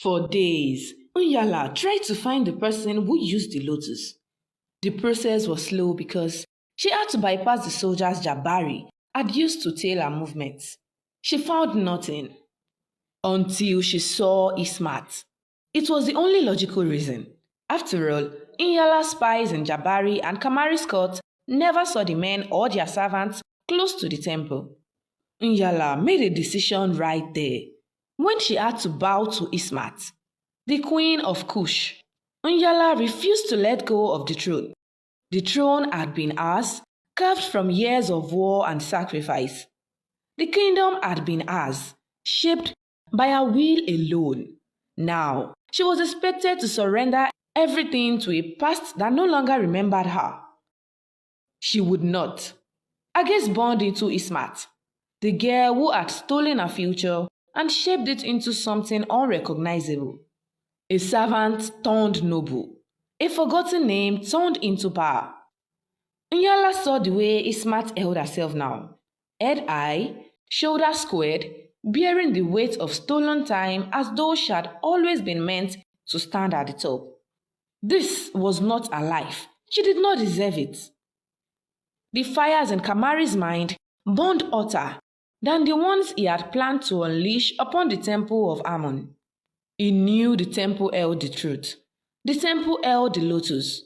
For days, Unyala tried to find the person who used the lotus. The process was slow because she had to bypass the soldiers Jabari had used to tail her movements. She found nothing until she saw Ismat. It was the only logical reason. After all, Inyala's spies in Jabari and Kamari's court never saw the men or their servants close to the temple. Inyala made a decision right there when she had to bow to Ismat, the queen of Kush. Inyala refused to let go of the throne. The throne had been hers, carved from years of war and sacrifice. The kingdom had been hers, shaped by her will alone. Now, she was expected to surrender everything to a past that no longer remembered her. She would not. Agnes burned into Ismat, the girl who had stolen her future and shaped it into something unrecognizable. A servant turned noble, a forgotten name turned into power. Nyala saw the way Ismat held herself now, head high, shoulders squared, bearing the weight of stolen time as though she had always been meant to stand at the top. This was not her life. She did not deserve it. The fires in Kamari's mind burned hotter than the ones he had planned to unleash upon the temple of Ammon. He knew the temple held the truth. The temple held the lotus.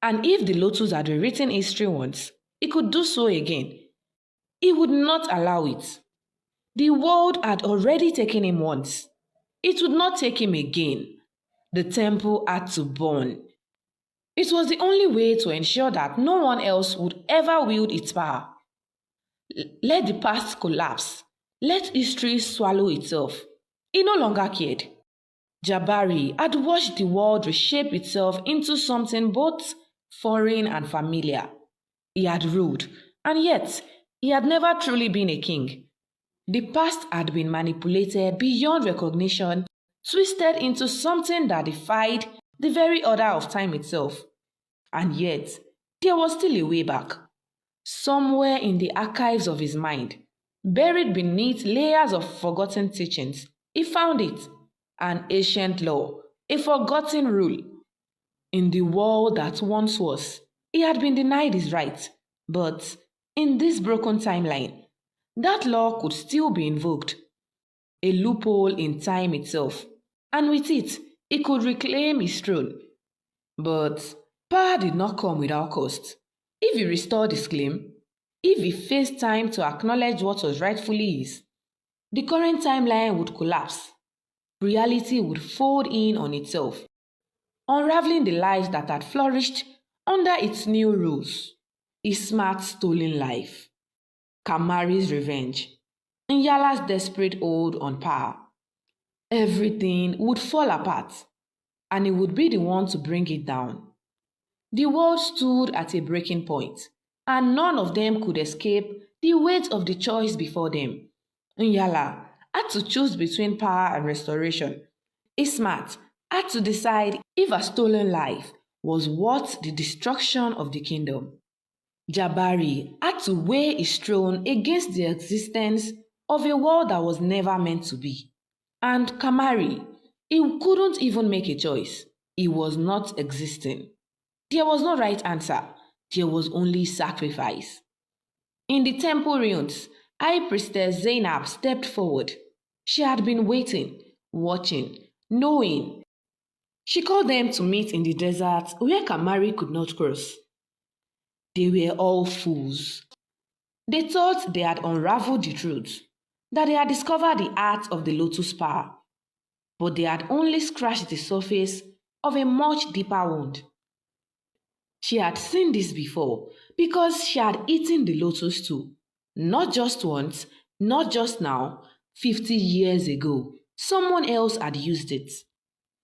And if the lotus had rewritten history once, he could do so again. He would not allow it. The world had already taken him once. It would not take him again. The temple had to burn. It was the only way to ensure that no one else would ever wield its power. Let the past collapse. Let history swallow itself. He no longer cared. Jabari had watched the world reshape itself into something both foreign and familiar. He had ruled, and yet he had never truly been a king. The past had been manipulated beyond recognition, twisted into something that defied the very order of time itself. And yet, there was still a way back. Somewhere in the archives of his mind, buried beneath layers of forgotten teachings, he found it. An ancient law, a forgotten rule. In the world that once was, he had been denied his right. But in this broken timeline, that law could still be invoked. A loophole in time itself. And with it, he could reclaim his throne. But power did not come without cost. If he restored his claim, if he faced time to acknowledge what was rightfully his, the current timeline would collapse. Reality would fold in on itself, unraveling the lives that had flourished under its new rules. Ismat's stolen life, Kamari's revenge, Nyala's desperate hold on power. Everything would fall apart, and he would be the one to bring it down. The world stood at a breaking point, and none of them could escape the weight of the choice before them. Nyala had to choose between power and restoration. Ismat had to decide if a stolen life was worth the destruction of the kingdom. Jabari had to weigh his throne against the existence of a world that was never meant to be. And Kamari, he couldn't even make a choice. He was not existing. There was no right answer. There was only sacrifice. In the temple ruins, High Priestess Zainab stepped forward. She had been waiting, watching, knowing. She called them to meet in the desert where Kamari could not cross. They were all fools. They thought they had unraveled the truth, that they had discovered the art of the lotus power. But they had only scratched the surface of a much deeper wound. She had seen this before because she had eaten the lotus too. Not just once, not just now, 50 years ago. Someone else had used it.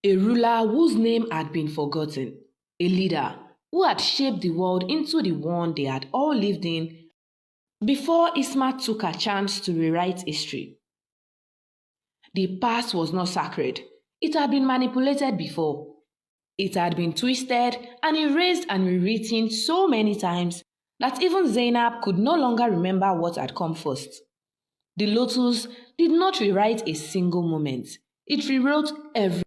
A ruler whose name had been forgotten. A leader who had shaped the world into the one they had all lived in before Ismat took a chance to rewrite history. The past was not sacred. It had been manipulated before. It had been twisted and erased and rewritten so many times that even Zainab could no longer remember what had come first. The lotus did not rewrite a single moment. It rewrote everything.